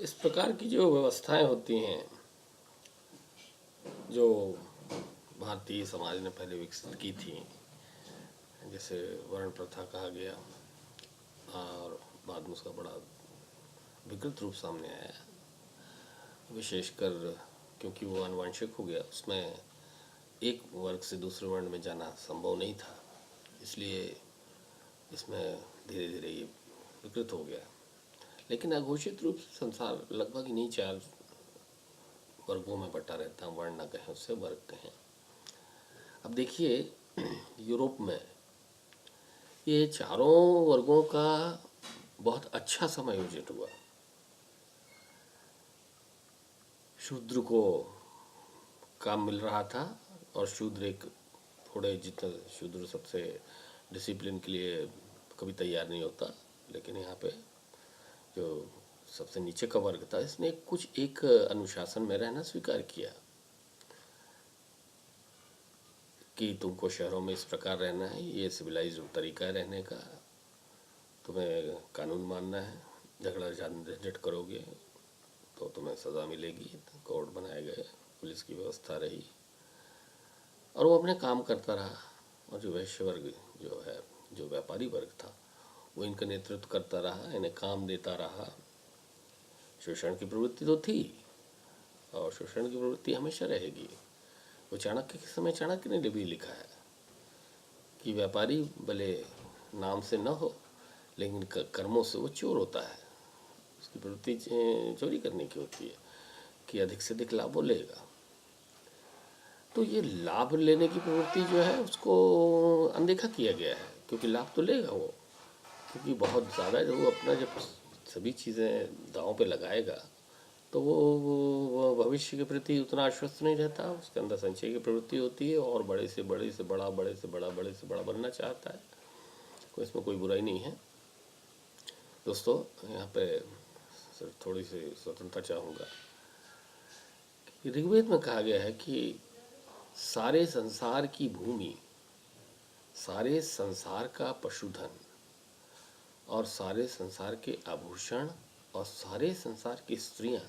इस प्रकार की जो व्यवस्थाएं होती हैं जो भारतीय समाज ने पहले विकसित की थी, जैसे वर्ण प्रथा कहा गया और बाद में उसका बड़ा विकृत रूप सामने आया, विशेषकर क्योंकि वो आनुवंशिक हो गया, उसमें एक वर्ग से दूसरे वर्ण में जाना संभव नहीं था, इसलिए इसमें धीरे धीरे ये विकृत हो गया। लेकिन अघोषित रूप से संसार लगभग इन्हीं चार वर्गों में बटा रहता है, वर्ण न कहें उससे वर्ग कहें। अब देखिए यूरोप में ये चारों वर्गों का बहुत अच्छा समायोजित हुआ। शूद्र को काम मिल रहा था और शूद्र एक थोड़े जितना शूद्र सबसे डिसिप्लिन के लिए कभी तैयार नहीं होता, लेकिन यहाँ पे जो सबसे नीचे का वर्ग था इसने कुछ एक अनुशासन में रहना स्वीकार किया कि तुमको शहरों में इस प्रकार रहना है, ये सिविलाइज तरीका है रहने का, तुम्हें कानून मानना है, झगड़ा झंझट करोगे तो तुम्हें सज़ा मिलेगी, कोर्ट बनाए गए, पुलिस की व्यवस्था रही और वो अपने काम करता रहा। और जो वैश्य वर्ग जो है, जो व्यापारी वर्ग था, वो इनका नेतृत्व करता रहा, इन्हें काम देता रहा। शोषण की प्रवृत्ति तो थी और शोषण की प्रवृत्ति हमेशा रहेगी। वो चाणक्य के समय चाणक्य ने भी लिखा है कि व्यापारी भले नाम से न हो लेकिन कर्मों से वो चोर होता है, उसकी प्रवृत्ति चोरी करने की होती है कि अधिक से अधिक लाभ वो लेगा। तो ये लाभ लेने की प्रवृत्ति जो है उसको अनदेखा किया गया है, क्योंकि लाभ तो लेगा वो, क्योंकि बहुत ज़्यादा जब वो अपना जब सभी चीज़ें दांव पे लगाएगा तो वो भविष्य के प्रति उतना आश्वस्त नहीं रहता, उसके अंदर संचय की प्रवृत्ति होती है और बड़े से बड़े से बड़ा, बड़े से बड़ा, बड़े से बड़ा बनना चाहता है। कोई इसमें कोई बुराई नहीं है दोस्तों। यहाँ पे सिर्फ थोड़ी सी स्वतंत्रता चाहूँगा। ऋग्वेद में कहा गया है कि सारे संसार की भूमि, सारे संसार का पशुधन और सारे संसार के आभूषण और सारे संसार की स्त्रियां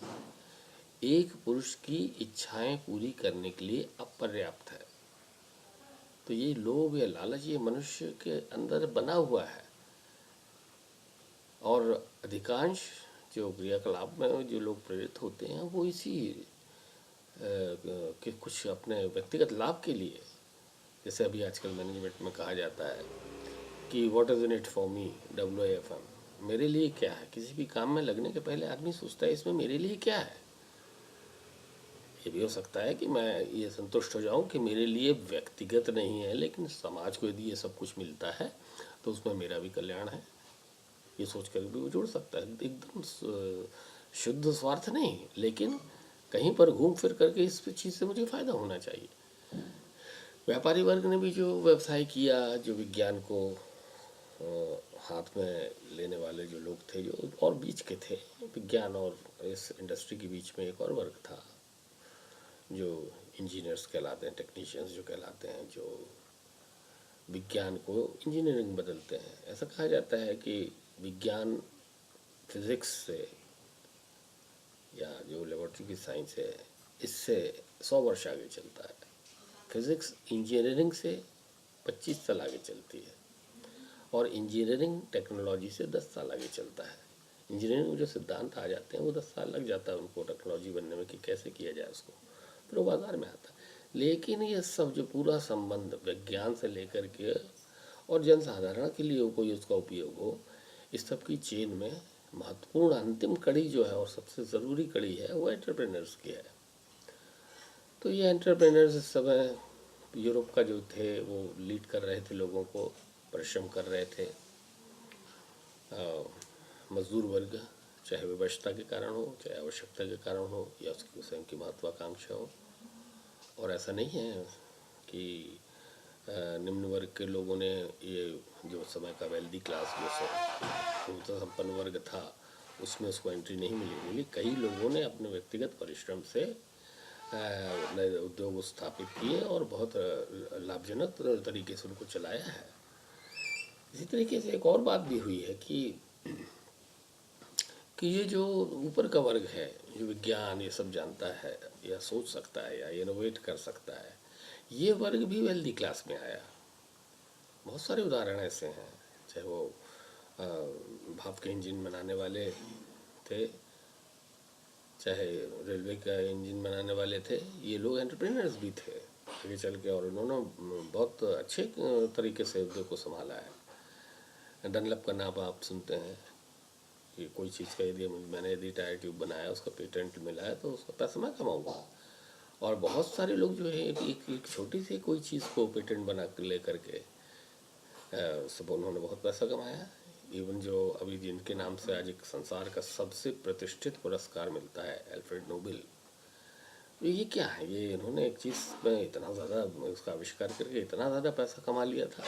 एक पुरुष की इच्छाएं पूरी करने के लिए अपर्याप्त है। तो ये लोभ या लालच ये मनुष्य के अंदर बना हुआ है और अधिकांश जो क्रियाकलाप में जो लोग प्रेरित होते हैं वो इसी के कुछ अपने व्यक्तिगत लाभ के लिए, जैसे अभी आजकल मैनेजमेंट में कहा जाता है कि what is in it for me, WIFM, मेरे लिए क्या है। किसी भी काम में लगने के पहले आदमी सोचता है इसमें मेरे लिए क्या है। ये भी हो सकता है कि मैं ये संतुष्ट हो जाऊं कि मेरे लिए व्यक्तिगत नहीं है, लेकिन समाज को यदि ये सब कुछ मिलता है तो उसमें मेरा भी कल्याण है, ये सोच कर भी वो जुड़ सकता है। एकदम शुद्ध स्वार्थ नहीं, लेकिन कहीं पर घूम फिर करके इस चीज़ से मुझे फ़ायदा होना चाहिए। व्यापारी वर्ग ने भी जो व्यवसाय किया, जो विज्ञान को हाथ में लेने वाले जो लोग थे, जो और बीच के थे, विज्ञान और इस इंडस्ट्री के बीच में एक और वर्ग था जो इंजीनियर्स कहलाते हैं, टेक्नीशियंस जो कहलाते हैं, जो विज्ञान को इंजीनियरिंग बदलते हैं। ऐसा कहा जाता है कि विज्ञान फिज़िक्स से या जो लेबोरेटरी की साइंस है इससे 100 वर्ष आगे चलता है। फिज़िक्स इंजीनियरिंग से 25 साल आगे चलती है और इंजीनियरिंग टेक्नोलॉजी से 10 साल आगे चलता है। इंजीनियरिंग में जो सिद्धांत आ जाते हैं वो 10 साल लग जाता है उनको टेक्नोलॉजी बनने में कि कैसे किया जाए उसको, फिर वो बाज़ार में आता है। लेकिन ये सब जो पूरा संबंध विज्ञान से लेकर के और जनसाधारण के लिए कोई उसका उपयोग हो, इस सब की चेन में महत्वपूर्ण अंतिम कड़ी जो है और सबसे ज़रूरी कड़ी है वो एंटरप्रेन्योर्स की है। तो ये एंटरप्रेन्योर्स इस समय यूरोप का जो थे वो लीड कर रहे थे, लोगों को परिश्रम कर रहे थे। मजदूर वर्ग चाहे विवशता के कारण हो, चाहे आवश्यकता के कारण हो या उसकी स्वयं की महत्वाकांक्षा हो, और ऐसा नहीं है कि निम्न वर्ग के लोगों ने ये जो समय का वेल्दी क्लास जो तो संपन्न वर्ग था उसमें उसको एंट्री नहीं मिली। कई लोगों ने अपने व्यक्तिगत परिश्रम से नए उद्योग स्थापित किए और बहुत लाभजनक तरीके से उनको चलाया है। इसी तरीके से एक और बात भी हुई है कि कि ये जो ऊपर का वर्ग है, जो विज्ञान ये सब जानता है या सोच सकता है या इनोवेट कर सकता है, ये वर्ग भी वेल्दी क्लास में आया। बहुत सारे उदाहरण ऐसे हैं, चाहे वो भाप के इंजन बनाने वाले थे, चाहे रेलवे का इंजन बनाने वाले थे, ये लोग एंटरप्रेन्योर्स भी थे आगे चल के, और उन्होंने बहुत अच्छे तरीके से उद्योग को संभाला है। डनलप का नाम आप सुनते हैं कि कोई चीज़ का यदि टायर ट्यूब बनाया, उसका पेटेंट मिला है तो उसका पैसा मैं कमाऊँगा। और बहुत सारे लोग जो है एक छोटी सी कोई चीज़ को पेटेंट बना कर ले करके सब उन्होंने बहुत पैसा कमाया। इवन जो अभी जिनके नाम से आज एक संसार का सबसे प्रतिष्ठित पुरस्कार मिलता है, एल्फ्रेड नोबेल, ये क्या है, ये इन्होंने एक चीज़ में इतना ज़्यादा उसका आविष्कार करके इतना ज़्यादा पैसा कमा लिया था,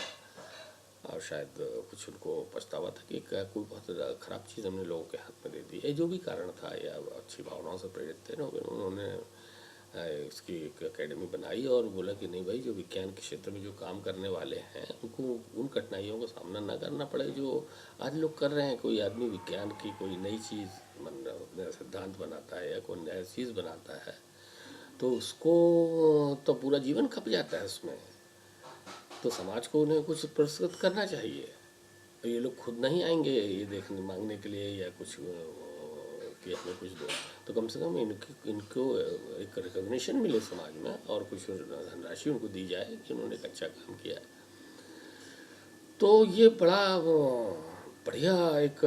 और शायद कुछ उनको पछतावा था कि कोई बहुत ख़राब चीज़ हमने लोगों के हाथ में दे दी है। जो भी कारण था, या अच्छी भावनाओं से प्रेरित थे ना, उन्होंने इसकी एक एकेडमी बनाई और बोला कि नहीं भाई, जो विज्ञान के क्षेत्र में जो काम करने वाले हैं उनको उन कठिनाइयों का सामना ना करना पड़े जो आज लोग कर रहे हैं। कोई आदमी विज्ञान की कोई नई चीज़ सिद्धांत बनाता है या कोई नया चीज़ बनाता है तो उसको तो पूरा जीवन खप जाता है उसमें, तो समाज को उन्हें कुछ पुरस्कृत करना चाहिए। तो ये लोग खुद नहीं आएंगे ये देखने मांगने के लिए या कुछ कि हमें कुछ दो, तो कम से कम इनको एक रिकॉग्निशन मिले समाज में और कुछ धनराशि उनको दी जाए कि उन्होंने एक अच्छा काम किया है। तो ये बड़ा बढ़िया एक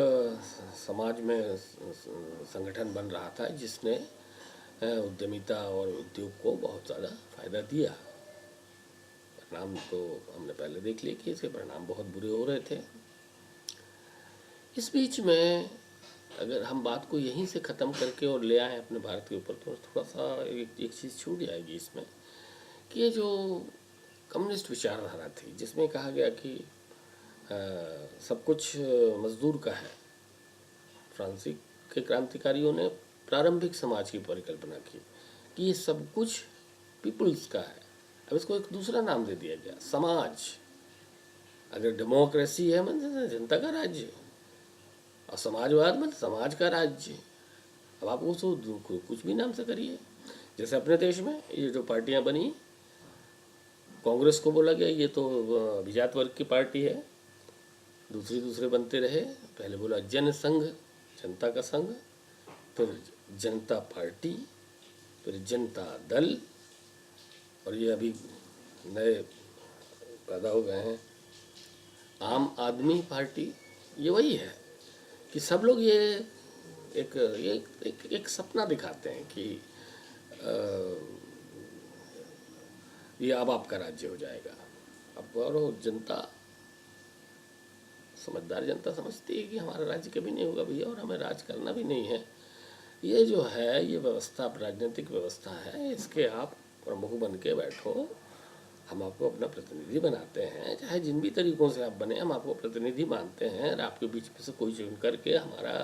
समाज में संगठन बन रहा था जिसने उद्यमिता और उद्योग को बहुत ज़्यादा फायदा दिया। परिणाम तो हमने पहले देख लिए कि इसके परिणाम बहुत बुरे हो रहे थे। इस बीच में अगर हम बात को यहीं से ख़त्म करके और ले आए अपने भारत के ऊपर, तो थोड़ा सा एक चीज़ छूट जाएगी इसमें कि ये जो कम्युनिस्ट विचारधारा थी जिसमें कहा गया कि सब कुछ मजदूर का है। फ्रांसीसी के क्रांतिकारियों ने प्रारंभिक समाज की परिकल्पना की कि ये सब कुछ पीपल्स का है। अब इसको एक दूसरा नाम दे दिया गया, समाज। अगर डेमोक्रेसी है मतलब जनता का राज्य, और समाजवाद मतलब समाज का राज्य। अब आप उसको कुछ भी नाम से करिए। जैसे अपने देश में ये जो पार्टियां बनी, कांग्रेस को बोला गया ये तो अभिजात वर्ग की पार्टी है, दूसरे बनते रहे। पहले बोला जनसंघ, जनता का संघ, फिर जनता पार्टी, फिर जनता दल, और ये अभी नए पैदा हो गए हैं आम आदमी पार्टी। ये वही है कि सब लोग ये एक सपना दिखाते हैं कि ये अब आपका राज्य हो जाएगा। अब और जनता, समझदार जनता समझती है कि हमारा राज्य कभी नहीं होगा भैया, और हमें राज करना भी नहीं है। ये जो है ये व्यवस्था राजनीतिक व्यवस्था है, इसके आप प्रमुख बन के बैठो, हम आपको अपना प्रतिनिधि बनाते हैं, चाहे जिन भी तरीक़ों से आप बने हम आपको प्रतिनिधि मानते हैं, और आपके बीच में से कोई चुन करके हमारा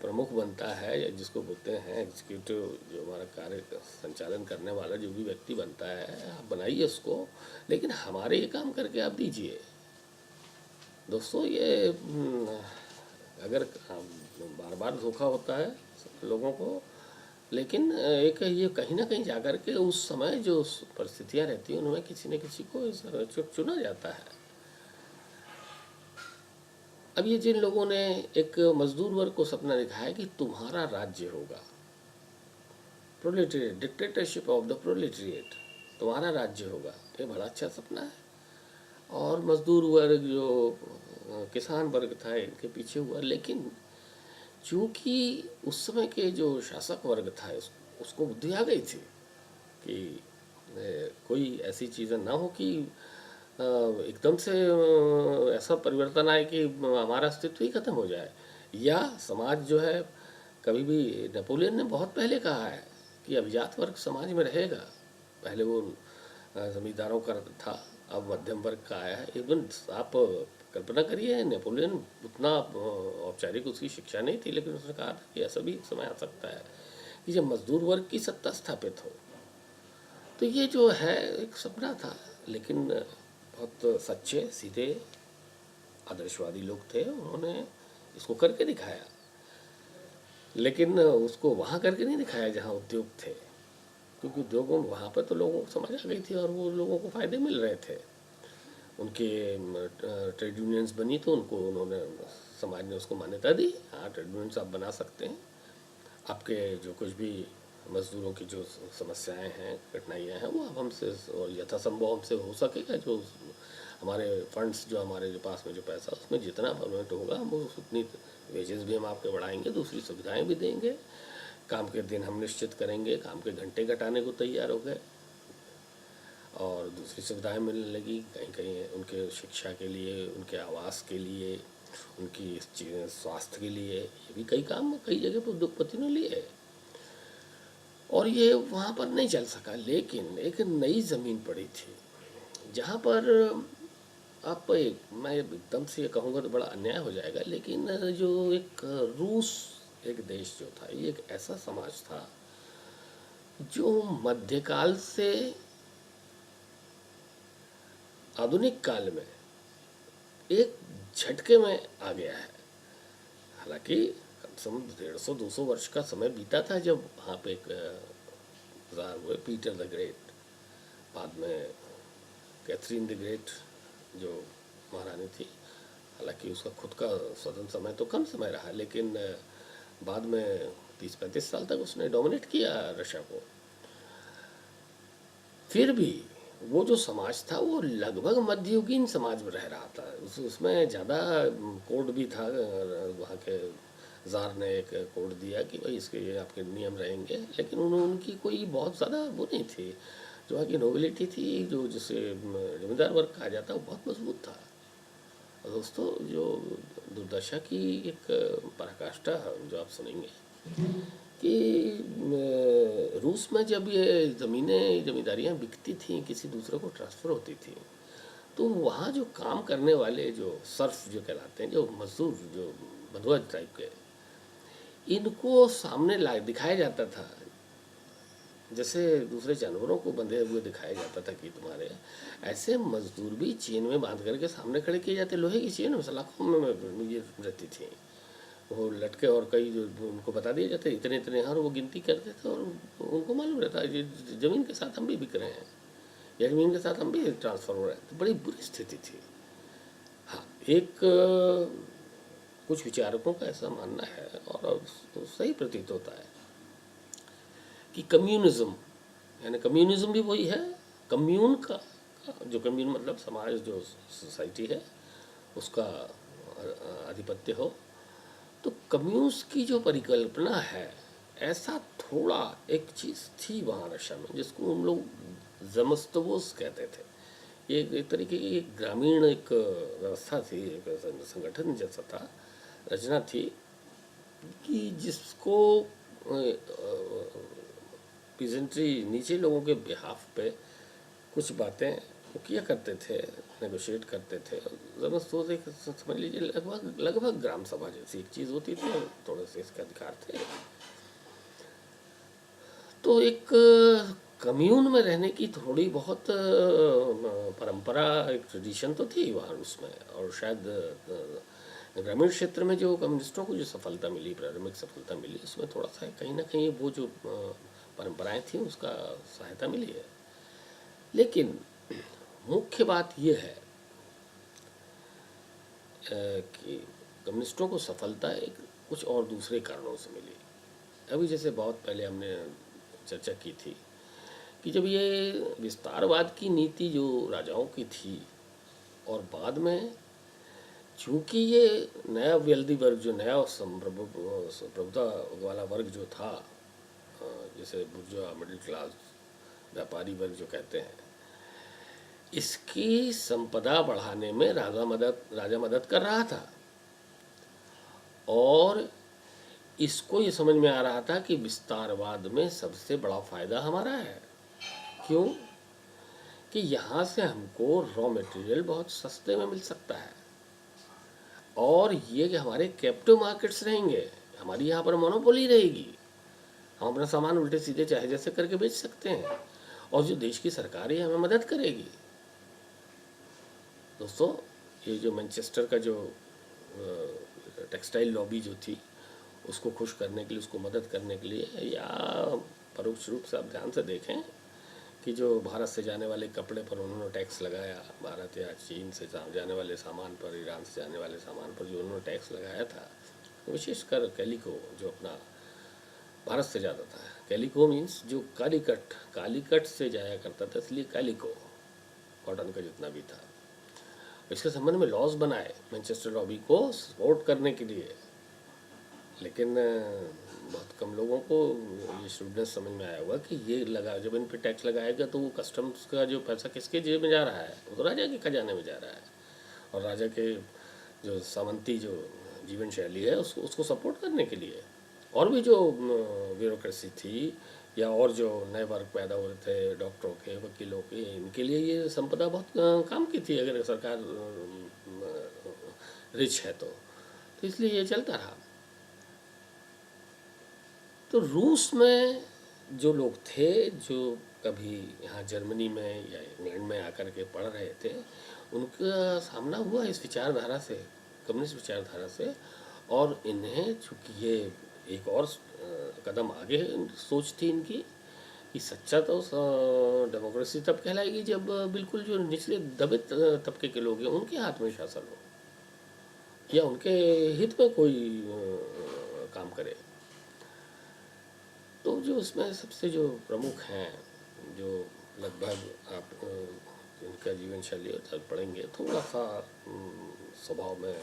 प्रमुख बनता है, जिसको बोलते हैं एग्जीक्यूटिव, जो हमारा कार्य संचालन करने वाला जो भी व्यक्ति बनता है, आप बनाइए उसको, लेकिन हमारे ये काम करके आप दीजिए। दोस्तों ये अगर बार बार धोखा होता है लोगों को, लेकिन एक ये कहीं ना कहीं जाकर के उस समय जो परिस्थितियां रहती हैं उनमें किसी न किसी को चुना जाता है। अब ये जिन लोगों ने एक मजदूर वर्ग को सपना दिखाया कि तुम्हारा राज्य होगा, proletariat, dictatorship of the proletariat, तुम्हारा राज्य होगा, ये बड़ा अच्छा सपना है। और मजदूर वर्ग जो किसान वर्ग था इनके पीछे हुआ, लेकिन चूँकि उस समय के जो शासक वर्ग था उसको बुद्धि आ गई थी कि कोई ऐसी चीज़ें ना हो कि एकदम से ऐसा परिवर्तन आए कि हमारा अस्तित्व ही खत्म हो जाए, या समाज जो है कभी भी, नेपोलियन ने बहुत पहले कहा है कि अभिजात वर्ग समाज में रहेगा। पहले वो जमींदारों का था, अब मध्यम वर्ग का आया है। इवन आप कल्पना करिए, नेपोलियन उतना औपचारिक उसकी शिक्षा नहीं थी, लेकिन उसने कहा था कि ऐसा भी समय आ सकता है कि जब मजदूर वर्ग की सत्ता स्थापित हो। तो ये जो है एक सपना था, लेकिन बहुत सच्चे सीधे आदर्शवादी लोग थे, उन्होंने इसको करके दिखाया। लेकिन उसको वहाँ करके नहीं दिखाया जहाँ उद्योग थे, क्योंकि उद्योगों वहाँ पर तो लोगों को समझ आ गई थी और वो लोगों को फ़ायदे मिल रहे थे। उनके ट्रेड यूनियंस बनी तो उनको उन्होंने समाज ने उसको मान्यता दी, हाँ ट्रेड यूनियंस आप बना सकते हैं, आपके जो कुछ भी मजदूरों की जो समस्याएं हैं, कठिनाइयां हैं, वो आप हमसे और यथासंभव हमसे हो सकेगा, जो हमारे फंड्स जो हमारे जो पास में जो पैसा उसमें जितना परमानेंट होगा हम उतनी वेजेस भी हम आपके बढ़ाएंगे, दूसरी सुविधाएं भी देंगे, काम के दिन हम निश्चित करेंगे, काम के घंटे घटाने को तैयार हो गए और दूसरी सुविधाएं मिलने लगी, कहीं कहीं उनके शिक्षा के लिए, उनके आवास के लिए, उनकी स्वास्थ्य के लिए, ये भी कई काम कई जगह पर उद्योगपति ने लिए। और ये वहाँ पर नहीं चल सका, लेकिन एक नई ज़मीन पड़ी थी जहाँ पर आप एक मैं एकदम से ये कहूँगा तो बड़ा अन्याय हो जाएगा, लेकिन जो एक रूस एक देश जो था, ये एक ऐसा समाज था जो मध्यकाल से आधुनिक काल में एक झटके में आ गया है। हालांकि कम से कम 150-200 वर्ष का समय बीता था जब वहाँ पे एक जार हुए पीटर द ग्रेट, बाद में कैथरीन द ग्रेट जो महारानी थी, हालांकि उसका खुद का स्वतंत्र समय तो कम समय रहा, लेकिन बाद में 30-35 साल तक उसने डोमिनेट किया रशिया को। फिर भी वो जो समाज था वो लगभग मध्ययुगीन समाज में रह रहा था, उसमें ज़्यादा कोड भी था, वहाँ के ज़ार ने एक कोड दिया कि भाई इसके ये आपके नियम रहेंगे, लेकिन उनकी कोई बहुत ज़्यादा वो नहीं थी, जो वहाँ की नोबिलिटी थी, जो जिसे जमींदार वर्ग कहा जाता है, वो बहुत मजबूत था। और दोस्तों जो दुर्दशा की एक पराकाष्ठा जो आप सुनेंगे कि रूस में जब ये ज़मीनें जमींदारियाँ बिकती थीं, किसी दूसरे को ट्रांसफ़र होती थी, तो वहाँ जो काम करने वाले जो सर्फ जो कहलाते हैं, जो मजदूर जो बंधुआ टाइप के, इनको सामने ला दिखाया जाता था, जैसे दूसरे जानवरों को बंधे हुए दिखाया जाता था कि तुम्हारे ऐसे मजदूर भी चेन में बांध करके सामने खड़े किए जाते, लोहे की चेन में सलाखों में ये रहती थी, वो लटके, और कई जो उनको बता दिया जाता इतने इतने हैं, और वो गिनती करते थे और उनको मालूम रहता है ज़मीन के साथ हम भी बिक रहे हैं या ज़मीन के साथ हम भी ट्रांसफ़र हो रहे हैं, तो बड़ी बुरी स्थिति थी। हाँ, एक कुछ विचारकों का ऐसा मानना है और सही प्रतीत होता है कि कम्युनिज्म, यानी कम्युनिज्म भी वही है, कम्यून का जो कम्यून मतलब समाज जो सोसाइटी है उसका आधिपत्य हो, तो कम्यून्स की जो परिकल्पना है, ऐसा थोड़ा एक चीज़ थी वहाँ रशिया में जिसको हम लोग ज़मस्तवोस कहते थे। ये एक तरीके की एक ग्रामीण एक व्यवस्था थी, एक संगठन जैसा था, रचना थी कि जिसको पीजेंट्री नीचे लोगों के बिहाफ पे कुछ बातें वो किया करते थे, नेगोशिएट करते थे। ज़बरदस्त एक समझ लीजिए लगभग लगभग ग्राम सभा जैसी एक चीज़ होती थी, थोड़े से इसके अधिकार थे। तो एक कम्यून में रहने की थोड़ी बहुत परंपरा, एक ट्रेडिशन तो थी वहाँ उसमें, और शायद ग्रामीण क्षेत्र में जो कम्युनिस्टों को जो सफलता मिली, प्रारंभिक सफलता मिली, उसमें थोड़ा सा कहीं ना कहीं वो जो परंपराएं थी उसका सहायता मिली है। लेकिन मुख्य बात यह है कि कम्युनिस्टों को सफलता एक कुछ और दूसरे कारणों से मिली। अभी जैसे बहुत पहले हमने चर्चा की थी कि जब ये विस्तारवाद की नीति जो राजाओं की थी, और बाद में चूँकि ये नया वेल्दी वर्ग जो नया प्रभुता वाला वर्ग जो था, जैसे बुर्जुआ मिडिल क्लास व्यापारी वर्ग जो कहते हैं, इसकी संपदा बढ़ाने में राजा मदद कर रहा था, और इसको ये समझ में आ रहा था कि विस्तारवाद में सबसे बड़ा फायदा हमारा है। क्यों? कि यहाँ से हमको रॉ मटेरियल बहुत सस्ते में मिल सकता है, और ये कि हमारे कैप्टिव मार्केट्स रहेंगे, हमारी यहाँ पर मोनोपोली रहेगी, हम अपना सामान उल्टे सीधे चाहे जैसे करके बेच सकते हैं, और जो देश की सरकार है हमें मदद करेगी। दोस्तों, ये जो मैनचेस्टर का जो टेक्सटाइल लॉबी जो थी, उसको खुश करने के लिए, उसको मदद करने के लिए, या परोक्ष रूप से आप ध्यान से देखें कि जो भारत से जाने वाले कपड़े पर उन्होंने टैक्स लगाया, भारत या चीन से जाने वाले सामान पर, ईरान से जाने वाले सामान पर जो उन्होंने टैक्स लगाया था, विशेषकर कैलिको जो अपना भारत से जाता था। कैलिको मीन्स जो कालीकट से जाया करता था, इसलिए कैलिको, कॉटन का जितना भी था। इसके संबंध में लॉज बनाए मैनचेस्टर लॉबी को सपोर्ट करने के लिए, लेकिन बहुत कम लोगों को ये श्रूडनेस समझ में आया हुआ कि ये जब इन पे टैक्स लगाएगा तो वो कस्टम्स का जो पैसा किसके जेब में जा रहा है, वो तो राजा के खजाने में जा रहा है, और राजा के जो सामंती जो जीवन शैली है उसको सपोर्ट करने के लिए। और भी जो ब्यूरोक्रेसी थी या और जो नए वर्ग पैदा हो रहे थे, डॉक्टरों के, वकीलों के, इनके लिए ये संपदा बहुत काम की थी, अगर सरकार रिच है तो इसलिए ये चलता रहा। तो रूस में जो लोग थे जो कभी यहाँ जर्मनी में या इंग्लैंड में आकर के पढ़ रहे थे, उनका सामना हुआ इस विचारधारा से, कम्युनिस्ट विचारधारा से, और इन्हें चूँकि ये एक और कदम आगे सोच थी इनकी कि सच्चा तो डेमोक्रेसी तब कहलाएगी जब बिल्कुल जो निचले दबे तबके के लोग हैं उनके हाथ में शासन हो या उनके हित में कोई काम करे। तो जो उसमें सबसे जो प्रमुख हैं, जो लगभग आप इनका जीवन शैली पढ़ेंगे, थोड़ा सा स्वभाव में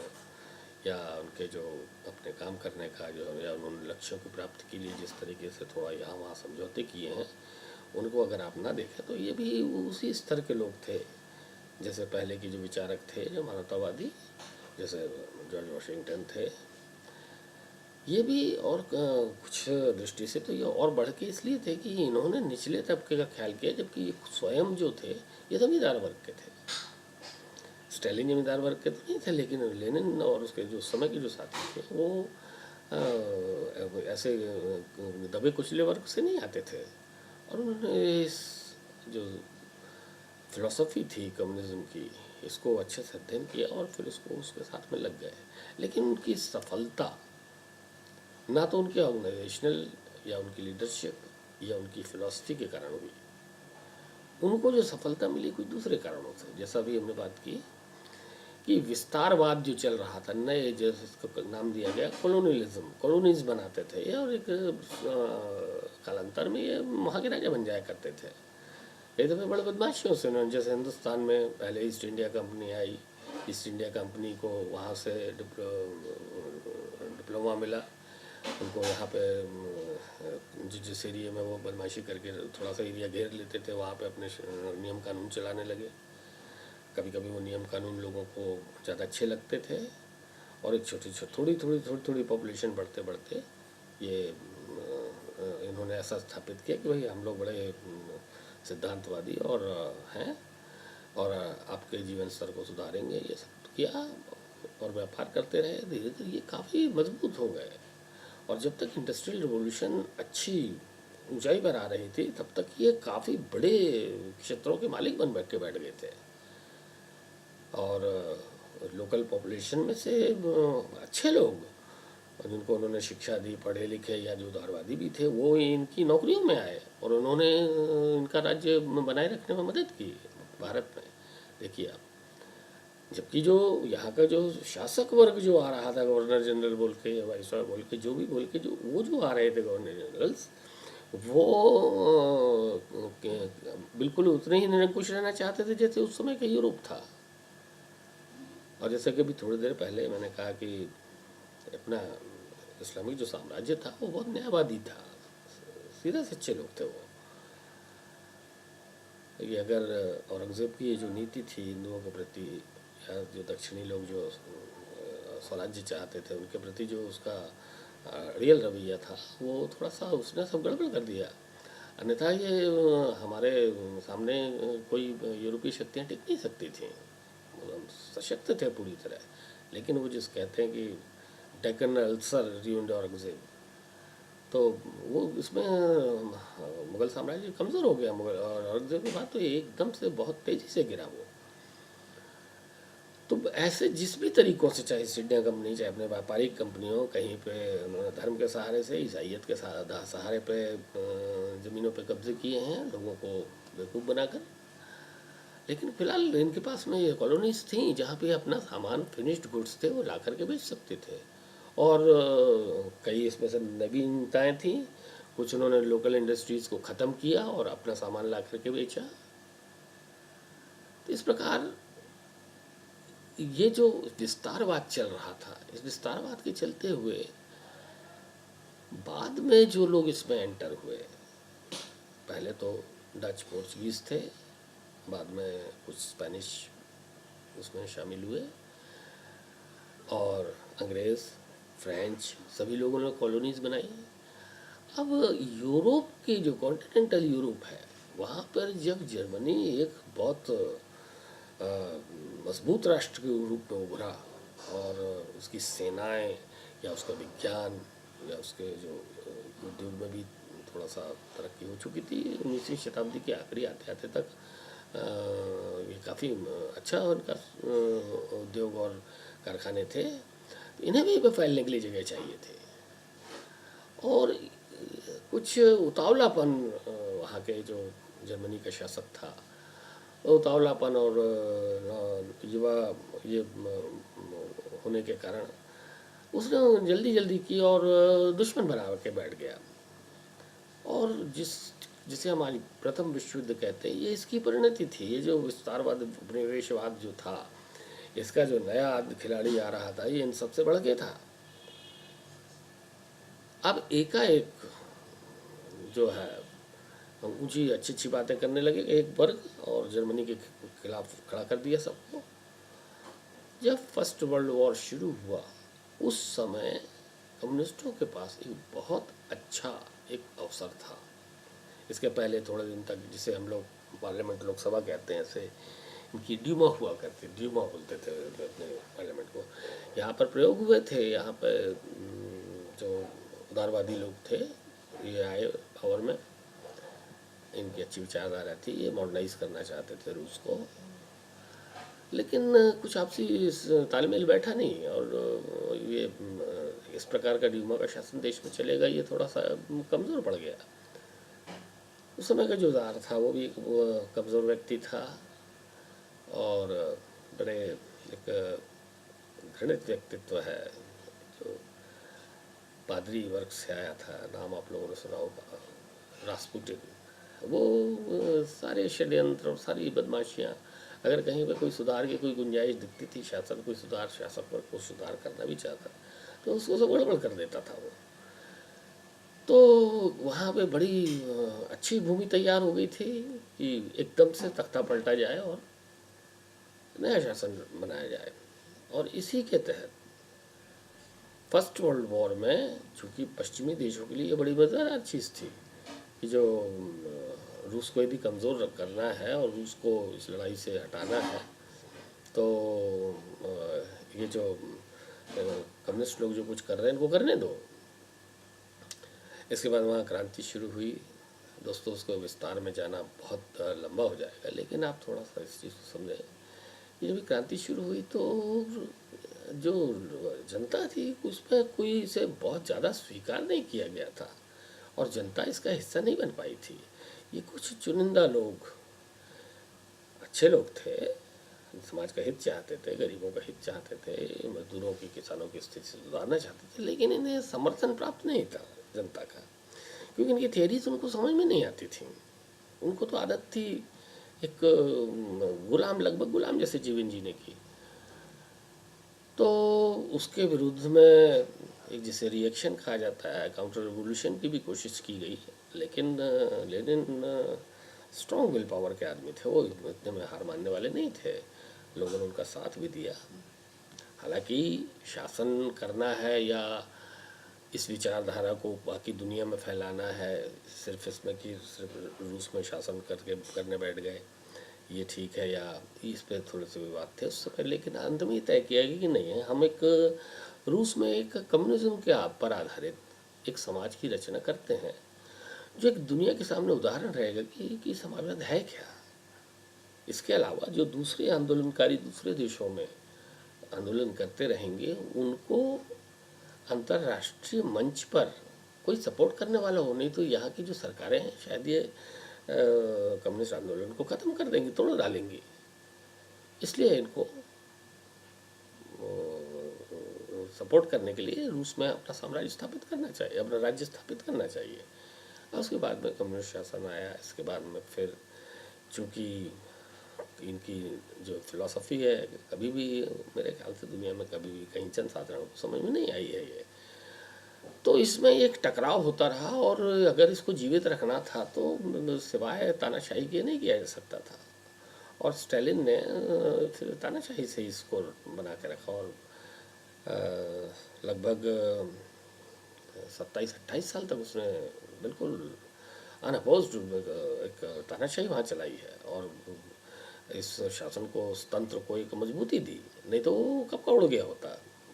या उनके जो अपने काम करने का जो, या उन्होंने लक्ष्यों की प्राप्ति के लिए जिस तरीके से थोड़ा यहाँ वहाँ समझौते किए हैं, उनको अगर आप ना देखें तो ये भी उसी स्तर के लोग थे जैसे पहले के जो विचारक थे, जो मानवतावादी, जैसे जॉर्ज वॉशिंगटन थे। ये भी और कुछ दृष्टि से तो ये और बढ़ के इसलिए थे कि इन्होंने निचले तबके का ख्याल किया, जबकि ये स्वयं जो थे ये जमींदार वर्ग के थे। स्टालिन जमींदार वर्ग के तो नहीं थे, लेकिन लेनिन और उसके जो समय के जो साथी थे वो ऐसे दबे कुचले वर्ग से नहीं आते थे, और उन्होंने इस जो फिलॉसफी थी कम्युनिज्म की, इसको अच्छे से अध्ययन किया और फिर उसको उसके साथ में लग गए। लेकिन उनकी सफलता ना तो उनके ऑर्गेनाइजेशनल या उनकी लीडरशिप या उनकी फिलॉसफी के कारण हुई, उनको जो सफलता मिली कुछ दूसरे कारणों से। जैसा भी हमने बात की कि विस्तारवाद जो चल रहा था, नए जैसे इसको नाम दिया गया कॉलोनियलिज्म, कॉलोनीज बनाते थे और एक कालांतर में ये वहाँ के राजा बन जाया करते थे। कई दफ़े बड़े बदमाशियों से उन्होंने, जैसे हिंदुस्तान में पहले ईस्ट इंडिया कंपनी आई, ईस्ट इंडिया कंपनी को वहाँ से डिप्लोमा मिला, उनको यहाँ पे जिस एरिया में वो बदमाशी करके थोड़ा सा एरिया घेर लेते थे, वहाँ पे अपने नियम कानून चलाने लगे। कभी कभी वो नियम कानून लोगों को ज़्यादा अच्छे लगते थे, और एक थोड़ी पॉपुलेशन बढ़ते बढ़ते ये इन्होंने ऐसा स्थापित किया कि भाई हम लोग बड़े सिद्धांतवादी और हैं, और आपके जीवन स्तर को सुधारेंगे, ये सब किया और व्यापार करते रहे। धीरे धीरे ये काफ़ी मजबूत हो गए, और जब तक इंडस्ट्रियल रिवॉल्यूशन अच्छी ऊंचाई पर आ रही थी तब तक ये काफ़ी बड़े क्षेत्रों के मालिक बन के बैठ गए थे, और लोकल पॉपुलेशन में से अच्छे लोग जिनको उन्होंने शिक्षा दी, पढ़े लिखे या जो उदारवादी भी थे, वो इनकी नौकरियों में आए और उन्होंने इनका राज्य बनाए रखने में मदद की भारत में। देखिए आप, जबकि जो यहाँ का जो शासक वर्ग जो आ रहा था, गवर्नर जनरल बोल के, वाइसरॉय बोल के, जो भी बोल के, जो आ रहे थे गवर्नर जनरल्स, वो बिल्कुल उतने ही निरंकुश रहना चाहते थे जैसे उस समय का यूरोप था। और जैसे कि अभी थोड़ी देर पहले मैंने कहा कि अपना इस्लामिक जो साम्राज्य था वो बहुत न्यायवादी था, सीधे सच्चे लोग थे वो। ये अगर औरंगज़ेब की ये जो नीति थी हिंदुओं के प्रति, या जो दक्षिणी लोग जो स्वराज्य चाहते थे उनके प्रति जो उसका रियल रवैया था, वो थोड़ा सा उसने सब गड़बड़ कर दिया। अन्यथा ये हमारे सामने कोई यूरोपीय शक्तियाँ टिक नहीं सकती थीं, सशक्त थे पूरी तरह। लेकिन वो जिस कहते हैं कि डेक्कन अल्सर ruined औरंगज़ेब, तो वो इसमें मुग़ल साम्राज्य कमज़ोर हो गया। मुग़ल और औरंगज़ेब के बाद तो एकदम से बहुत तेज़ी से गिरा वो। तो ऐसे जिस भी तरीक़ों से, चाहे सीढ़ियाँ कंपनी, चाहे अपने व्यापारिक कंपनी हो, कहीं पे उन्होंने धर्म के सहारे से, ईसाइयत के सहारे पे ज़मीनों पे कब्ज़े किए हैं, लोगों को बेवकूफ़ बनाकर। लेकिन फ़िलहाल इनके पास में ये कॉलोनीज़ थी जहाँ पे अपना सामान, फिनिश्ड गुड्स थे, वो ला कर के बेच सकते थे। और कई इसमें से नवीनताएँ थीं। कुछ उन्होंने लोकल इंडस्ट्रीज़ को ख़त्म किया और अपना सामान ला कर के बेचा। तो इस प्रकार ये जो विस्तारवाद चल रहा था, इस विस्तारवाद के चलते हुए बाद में जो लोग इसमें एंटर हुए, पहले तो डच, पोर्चुगीज़ थे, बाद में कुछ स्पेनिश उसमें शामिल हुए, और अंग्रेज़, फ्रेंच, सभी लोगों ने कॉलोनीज़ बनाई। अब यूरोप की जो कॉन्टिनेंटल यूरोप है, वहाँ पर जब जर्मनी एक बहुत मजबूत राष्ट्र के रूप में उभरा, और उसकी सेनाएं या उसका विज्ञान या उसके जो उद्योग में भी थोड़ा सा तरक्की हो चुकी थी 19वीं शताब्दी के आखिरी आते आते तक, ये काफ़ी अच्छा उनका उद्योग और कारखाने थे। तो इन्हें भी फैलने के लिए जगह चाहिए थे, और कुछ उतावलापन वहाँ के जो जर्मनी का शासक था, उतावलापन और युवा ये होने के कारण उसने जल्दी जल्दी की और दुश्मन बना के बैठ गया। और जिसे हमारी प्रथम विश्व युद्ध कहते हैं, ये इसकी परिणति थी। ये जो विस्तारवाद, उपनिवेशवाद जो था, इसका जो नया खिलाड़ी आ रहा था, ये इन सबसे बढ़ के था। अब एकाएक जो है ऊंची अच्छी अच्छी बातें करने लगे एक वर्ग, और जर्मनी के खिलाफ खड़ा कर दिया सबको। जब फर्स्ट वर्ल्ड वॉर शुरू हुआ, उस समय कम्युनिस्टों के पास एक बहुत अच्छा एक अवसर था। इसके पहले थोड़े दिन तक, जिसे हम लोग पार्लियामेंट, लोकसभा कहते हैं, ऐसे इनकी ड्यूमा हुआ करती, ड्यूमा बोलते थे अपने पार्लियामेंट को। यहाँ पर प्रयोग हुए थे, यहाँ पर जो उदारवादी लोग थे ये आए पावर में, इनकी अच्छी विचारधारा थी, ये मॉडर्नाइज करना चाहते थे रूस को, लेकिन कुछ आपसी तालमेल बैठा नहीं, और ये इस प्रकार का ड्यूमा का शासन देश में चलेगा, ये थोड़ा सा कमज़ोर पड़ गया। उस समय का जो ज़ार था वो भी एक कमज़ोर व्यक्ति था, और बड़े एक घृणित व्यक्तित्व है, जो पादरी वर्ग से आया था, नाम आप लोगों ने सुना होगा, रास्पुटिन। वो सारे षड्यंत्र और सारी बदमाशियाँ, अगर कहीं पे कोई सुधार की कोई गुंजाइश दिखती थी, शासन कोई सुधार, शासक वर्ग को सुधार करना भी चाहता, तो उसको सब गड़बड़ कर देता था वो। तो वहाँ पे बड़ी अच्छी भूमि तैयार हो गई थी कि एकदम से तख्ता पलटा जाए और नया शासन बनाया जाए। और इसी के तहत फर्स्ट वर्ल्ड वॉर में, चूँकि पश्चिमी देशों के लिए ये बड़ी मज़ेदार चीज़ थी कि जो रूस को यदि कमज़ोर करना है और रूस को इस लड़ाई से हटाना है, तो ये जो कम्युनिस्ट लोग जो कुछ कर रहे हैं इनको करने दो। इसके बाद वहाँ क्रांति शुरू हुई। दोस्तों, उसको विस्तार में जाना बहुत लंबा हो जाएगा, लेकिन आप थोड़ा सा इस चीज़ को समझें। ये जब क्रांति शुरू हुई तो जो जनता थी उसमें कोई इसे बहुत ज़्यादा स्वीकार नहीं किया गया था, और जनता इसका हिस्सा नहीं बन पाई थी। ये कुछ चुनिंदा लोग, अच्छे लोग थे, समाज का हित चाहते थे, गरीबों का हित चाहते थे, मजदूरों की, किसानों की स्थिति सुधारना चाहते थे, लेकिन इन्हें समर्थन प्राप्त नहीं था जनता का, क्योंकि इनकी थियरीज उनको समझ में नहीं आती थी। उनको तो आदत थी एक गुलाम, लगभग गुलाम जैसे जीवन जीने की। तो उसके विरुद्ध में एक जिसे रिएक्शन कहा जाता है, काउंटर रिवोल्यूशन की भी कोशिश की गई, लेकिन लेनिन स्ट्रॉन्ग विल पावर के आदमी थे, वो इतने में हार मानने वाले नहीं थे। लोगों ने उनका साथ भी दिया। हालांकि शासन करना है या इस विचारधारा को बाकी दुनिया में फैलाना है, सिर्फ इसमें कि सिर्फ रूस में शासन करने बैठ गए, ये ठीक है, या इस पर थोड़े से विवाद थे उस समय, लेकिन अंत में तय किया गया कि नहीं है, हम एक रूस में एक कम्युनिज्म के पर आधारित एक समाज की रचना करते हैं, जो एक दुनिया के सामने उदाहरण रहेगा कि समाजवाद है क्या। इसके अलावा जो दूसरे आंदोलनकारी दूसरे देशों में आंदोलन करते रहेंगे, उनको अंतर्राष्ट्रीय मंच पर कोई सपोर्ट करने वाला हो, नहीं तो यहाँ की जो सरकारें हैं शायद ये कम्युनिस्ट आंदोलन को ख़त्म कर देंगी, तोड़ डालेंगी। इसलिए इनको सपोर्ट करने के लिए रूस में अपना साम्राज्य स्थापित करना चाहिए, अपना राज्य स्थापित करना चाहिए। और उसके बाद में कम्युनिस्ट शासन आया। इसके बाद में फिर चूँकि इनकी जो फिलॉसफी है कभी भी मेरे ख्याल से दुनिया में कभी भी कहीं जनसाधारण को समझ में नहीं आई है ये, तो इसमें एक टकराव होता रहा। और अगर इसको जीवित रखना था तो सिवाय तानाशाही के नहीं किया जा सकता था। और स्टालिन ने फिर तानाशाही से इसको बना के रखा और लगभग 27-28 साल तक उसने बिल्कुल अनअपोज्ड एक तानाशाही वहाँ चलाई है और इस शासन को, उस तंत्र को एक मजबूती दी। नहीं तो वो कब का उड़ गया होता,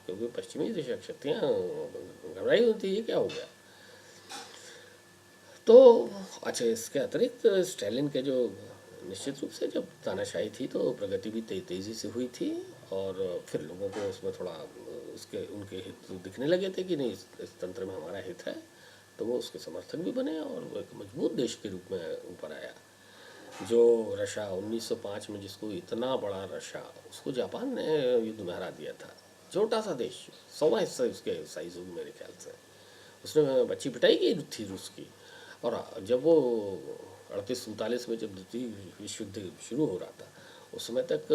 क्योंकि पश्चिमी देश शक्तियाँ घबराई होती, ये क्या हो गया। तो अच्छा, इसके अतिरिक्त स्टालिन के जो निश्चित रूप से जब तानाशाही थी तो प्रगति भी तेज़ी से हुई थी और फिर लोगों को उसमें थोड़ा उसके उनके हित दिखने लगे थे कि नहीं इस तंत्र में हमारा हित है, तो वो उसके समर्थक भी बने और वो एक मजबूत देश के रूप में ऊपर आया। जो रशिया 1905 में, जिसको इतना बड़ा रशिया, उसको जापान ने युद्ध में हरा दिया था। छोटा सा देश, 100वां हिस्सा उसके साइज होगी मेरे ख्याल से। उसने बच्ची पिटाई की थी रूस की। और जब वो 38-39 में जब द्वितीय विश्व युद्ध शुरू हो रहा था, उस समय तक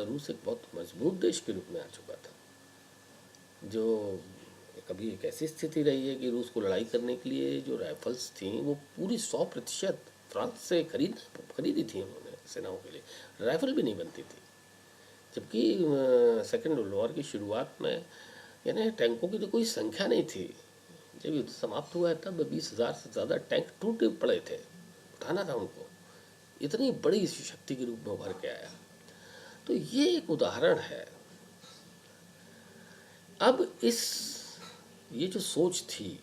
रूस एक बहुत मजबूत देश के रूप में आ चुका था। जो कभी एक ऐसी स्थिति रही है कि रूस को लड़ाई करने के लिए जो राइफल्स थी वो पूरी 100% फ्रांस से खरीदी थी उन्होंने सेनाओं के लिए, राइफल भी नहीं बनती थी। जबकि सेकेंड वर्ल्ड वॉर की शुरुआत में यानी टैंकों की तो कोई संख्या नहीं थी। जब युद्ध समाप्त हुआ तब 20,000 से ज़्यादा टैंक टूटे पड़े थे, उठाना था उनको। इतनी बड़ी शक्ति के रूप में उभर के आया। तो ये एक उदाहरण है। अब ये जो सोच थी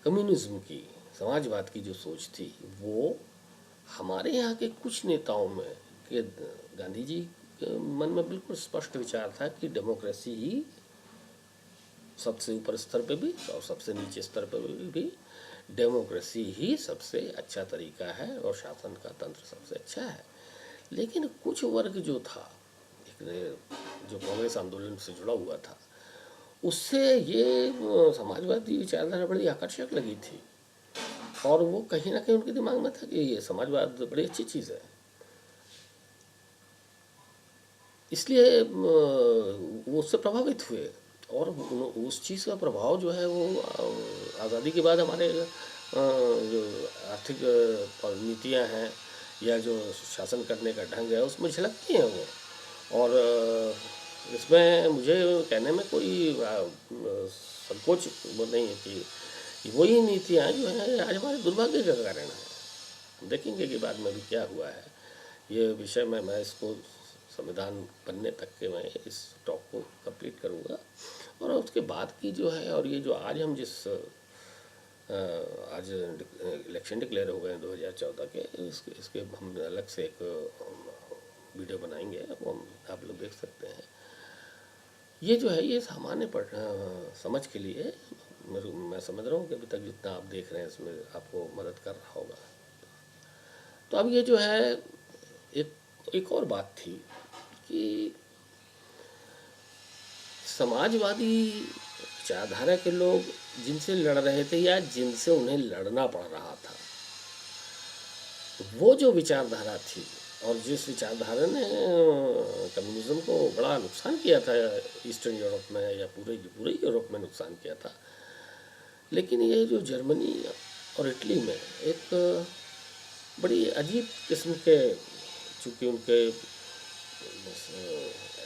कम्युनिज्म की, समाजवाद की जो सोच थी, वो हमारे यहाँ के कुछ नेताओं में के गांधी जी के मन में बिल्कुल स्पष्ट विचार था कि डेमोक्रेसी ही सबसे ऊपर स्तर पे भी और सबसे नीचे स्तर पे भी डेमोक्रेसी ही सबसे अच्छा तरीका है और शासन का तंत्र सबसे अच्छा है। लेकिन कुछ वर्ग जो था, जो कांग्रेस आंदोलन से जुड़ा हुआ था, उससे ये समाजवादी विचारधारा बड़ी आकर्षक लगी थी और वो कहीं ना कहीं उनके दिमाग में था कि ये समाजवाद बड़ी अच्छी चीज़ है। इसलिए वो उससे प्रभावित हुए और उस चीज़ का प्रभाव जो है वो आज़ादी के बाद हमारे जो आर्थिक नीतियाँ हैं या जो शासन करने का ढंग है उसमें झलकती हैं वो। और इसमें मुझे कहने में कोई संकोच नहीं है कि वही नीतियाँ जो हैं आज हमारे दुर्भाग्य का कारण है। देखेंगे कि बाद में भी क्या हुआ है। ये विषय में मैं इसको संविधान बनने तक के मैं इस टॉक को कंप्लीट करूँगा और उसके बाद की जो है, और ये जो आज हम जिस आज इलेक्शन डिक्लेयर हो गए 2014 के, इसके हम अलग से एक वीडियो बनाएंगे, वो आप लोग देख सकते हैं। ये जो है ये सामान्य समझ के लिए मैं समझ रहा हूँ कि अभी तक जितना आप देख रहे हैं इसमें आपको मदद कर रहा होगा। तो अब ये जो है एक और बात थी कि समाजवादी विचारधारा के लोग जिनसे लड़ रहे थे या जिनसे उन्हें लड़ना पड़ रहा था, वो जो विचारधारा थी और जिस विचारधारा ने कम्युनिज्म को बड़ा नुकसान किया था ईस्टर्न यूरोप में या पूरे यूरोप में नुकसान किया था। लेकिन ये जो जर्मनी और इटली में एक बड़ी अजीब किस्म के, चूँकि उनके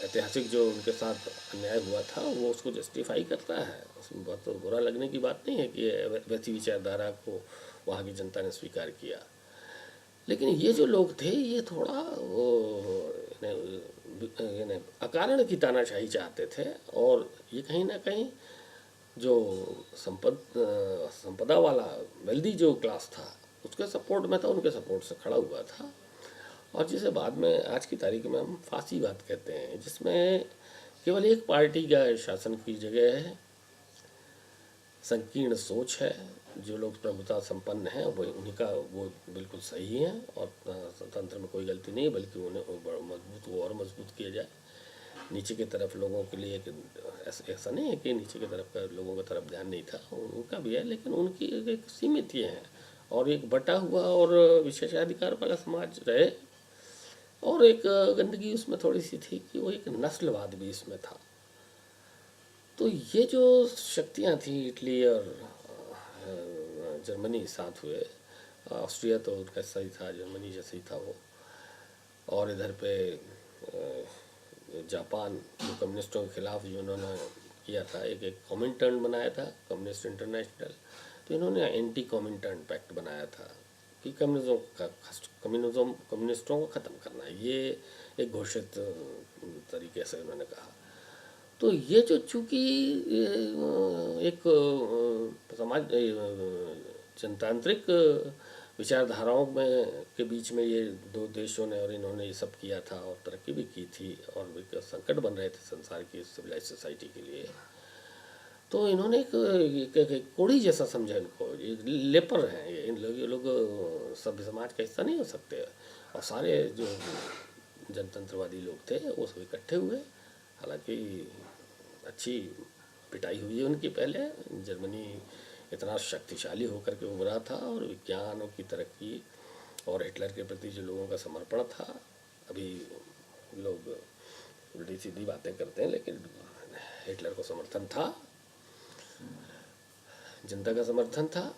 ऐतिहासिक जो उनके साथ अन्याय हुआ था वो उसको जस्टिफाई करता है, उसमें बहुत बुरा लगने की बात नहीं है कि वैसी विचारधारा को वहाँ की जनता ने स्वीकार किया। लेकिन ये जो लोग थे ये थोड़ा वो अकारण की तानाशाही चाहते थे और ये कहीं ना कहीं जो संपदा वाला वेल्दी जो क्लास था उसके सपोर्ट में था, उनके सपोर्ट से खड़ा हुआ था। और जिसे बाद में आज की तारीख में हम फासीवाद कहते हैं, जिसमें केवल एक पार्टी का शासन की जगह है, संकीर्ण सोच है, जो लोग प्रभुता संपन्न हैं वो उन्हीं का वो बिल्कुल सही है, और तंत्र में कोई गलती नहीं, बल्कि उन्हें मजबूत वो और मजबूत किया जाए। नीचे की तरफ लोगों के लिए ऐसा नहीं है कि नीचे की तरफ का लोगों की तरफ ध्यान नहीं था, उनका भी है, लेकिन उनकी एक सीमित ये है, और एक बटा हुआ और विशेषाधिकार वाला समाज रहे। और एक गंदगी उसमें थोड़ी सी थी कि वो एक नस्लवाद भी इसमें था। तो ये जो शक्तियाँ थी, इटली और जर्मनी साथ हुए, ऑस्ट्रिया तो उनका सही था, जर्मनी जैसे ही था वो, और इधर पे जापान जो कम्युनिस्टों के खिलाफ जो उन्होंने किया था, एक कॉमिंटर्न बनाया था, कम्युनिस्ट इंटरनेशनल। तो इन्होंने एंटी कॉमिंटर्न पैक्ट बनाया था कि कम्युनिस्टों को ख़त्म करना है, ये एक घोषित तरीके से उन्होंने कहा। तो ये जो चूँकि एक समाज जनतांत्रिक विचारधाराओं में के बीच में ये दो देशों ने और इन्होंने ये सब किया था और तरक्की भी की थी, और एक संकट बन रहे थे संसार की सिविलाइज सोसाइटी के लिए, तो इन्होंने एक कोड़ी जैसा समझा इनको, ये लेपर हैं, ये लोग सभ्य समाज का हिस्सा नहीं हो सकते। और सारे जो जनतंत्रवादी लोग थे वो सब इकट्ठे हुए। हालांकि अच्छी पिटाई हुई है उनकी पहले। जर्मनी इतना शक्तिशाली होकर के उभरा था, और विज्ञानों की तरक्की और हिटलर के प्रति जो लोगों का समर्पण था, अभी लोग उल्टी सीधी बातें करते हैं, लेकिन हिटलर को समर्थन था, जनता का समर्थन था।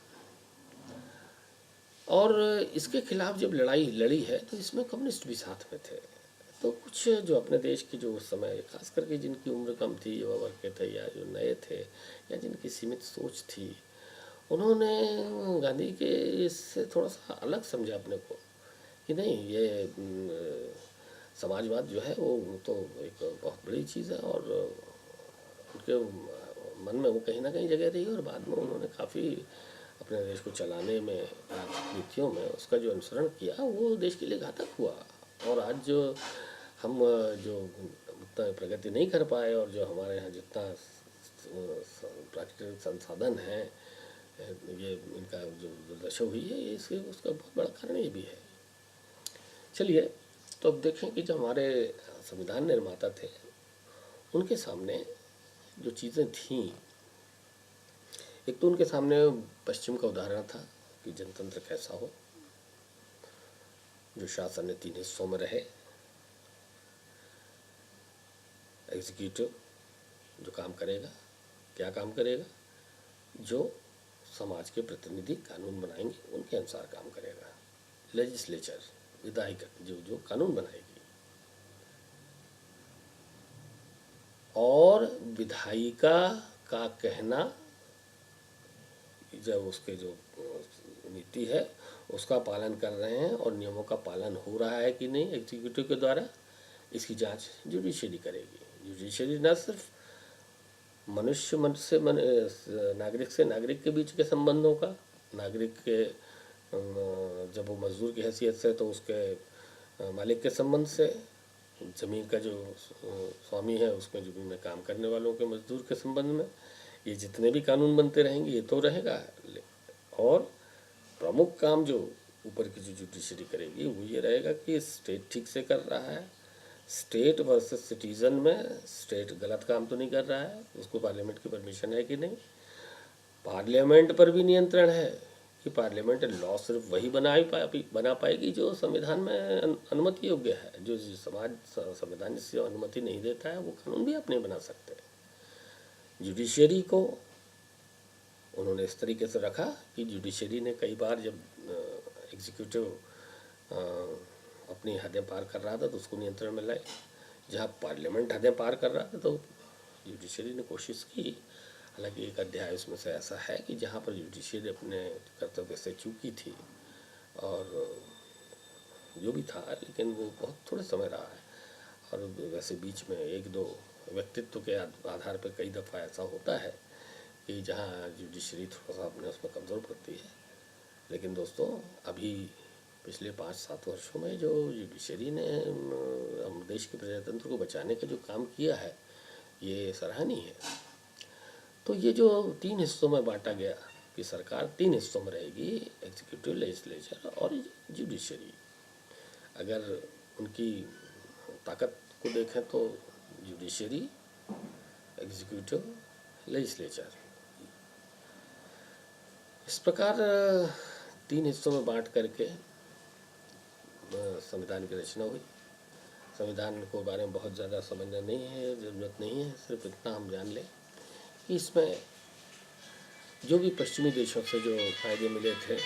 और इसके खिलाफ जब लड़ाई लड़ी है तो इसमें कम्युनिस्ट भी साथ में थे। तो कुछ जो अपने देश की जो उस समय खास करके जिनकी उम्र कम थी, युवा वर्ग के थे, या जो नए थे, या जिनकी सीमित सोच थी, उन्होंने गांधी के इससे थोड़ा सा अलग समझा अपने को कि नहीं, ये समाजवाद जो है वो तो एक बहुत बड़ी चीज़ है, और उनके मन में वो कहीं ना कहीं जगह रही, और बाद में उन्होंने काफ़ी अपने देश को चलाने में, नीतियों में उसका जो अनुसरण किया वो देश के लिए घातक हुआ। और आज जो हम जो उतना प्रगति नहीं कर पाए, और जो हमारे यहाँ जितना प्राकृतिक संसाधन है, ये इनका जो दुर्दशा हुई है, ये इसके उसका बहुत बड़ा कारण ये भी है। चलिए, तो अब देखें कि जो हमारे संविधान निर्माता थे, उनके सामने जो चीज़ें थीं, एक तो उनके सामने पश्चिम का उदाहरण था कि जनतंत्र कैसा हो, जो शासन ने 3 हिस्सों में रहे। एग्जीक्यूटिव जो काम करेगा, क्या काम करेगा, जो समाज के प्रतिनिधि कानून बनाएंगे उनके अनुसार काम करेगा। लेजिस्लेचर विधायिका जो कानून बनाएगी, और विधायिका का कहना जब उसके जो नीति है उसका पालन कर रहे हैं और नियमों का पालन हो रहा है कि नहीं एग्जीक्यूटिव के द्वारा, इसकी जांच जुडिशरी करेगी। जुडिशरी न सिर्फ मनुष्य नागरिक से नागरिक के बीच के संबंधों का, नागरिक के जब वो मजदूर की हैसियत से तो उसके मालिक के संबंध से, ज़मीन का जो स्वामी है उसमें ज़मीन में काम करने वालों के मजदूर के संबंध में, ये जितने भी कानून बनते रहेंगे ये तो रहेगा। और प्रमुख काम जो ऊपर की जो जुडिशरी करेगी वो ये रहेगा कि स्टेट ठीक से कर रहा है, स्टेट वर्सेस सिटीज़न में स्टेट गलत काम तो नहीं कर रहा है, उसको पार्लियामेंट की परमिशन है कि नहीं। पार्लियामेंट पर भी नियंत्रण है कि पार्लियामेंट लॉ सिर्फ वही बना पाएगी जो संविधान में अनुमति योग्य है। जो संविधान जिससे अनुमति नहीं देता है वो कानून भी आप नहीं बना सकते। जुडिशरी को उन्होंने इस तरीके से रखा कि जुडिशरी ने कई बार जब एग्जीक्यूटिव अपनी हदें पार कर रहा था तो उसको नियंत्रण में लाए। जहाँ पार्लियामेंट हदें पार कर रहा था तो जुडिशरी ने कोशिश की। हालांकि एक अध्याय उसमें से ऐसा है कि जहाँ पर जुडिशरी अपने कर्तव्य से चूकी थी और जो भी था, लेकिन वो बहुत थोड़े समय रहा है। और वैसे बीच में 1-2 व्यक्तित्व के आधार पर कई दफ़ा ऐसा होता है कि जहाँ जुडिशरी थोड़ा सा अपने उसमें कमज़ोर पड़ती है। लेकिन दोस्तों, अभी पिछले 5-7 वर्षों में जो जुडिशरी ने हम देश के प्रजातंत्र को बचाने का जो काम किया है, ये सराहनीय है। तो ये जो 3 हिस्सों में बांटा गया कि सरकार 3 हिस्सों में रहेगी, एग्जीक्यूटिव, लेजिस्लेचर और जुडिशरी। अगर उनकी ताकत को देखें तो जुडिशरी, एग्जीक्यूटिव, लेजिस्लेचर, इस प्रकार 3 हिस्सों में बांट करके संविधान की रचना हुई। संविधान को बारे में बहुत ज़्यादा समझना नहीं है, ज़रूरत नहीं है, सिर्फ इतना हम जान लें कि इसमें जो भी पश्चिमी देशों से जो फायदे मिले थे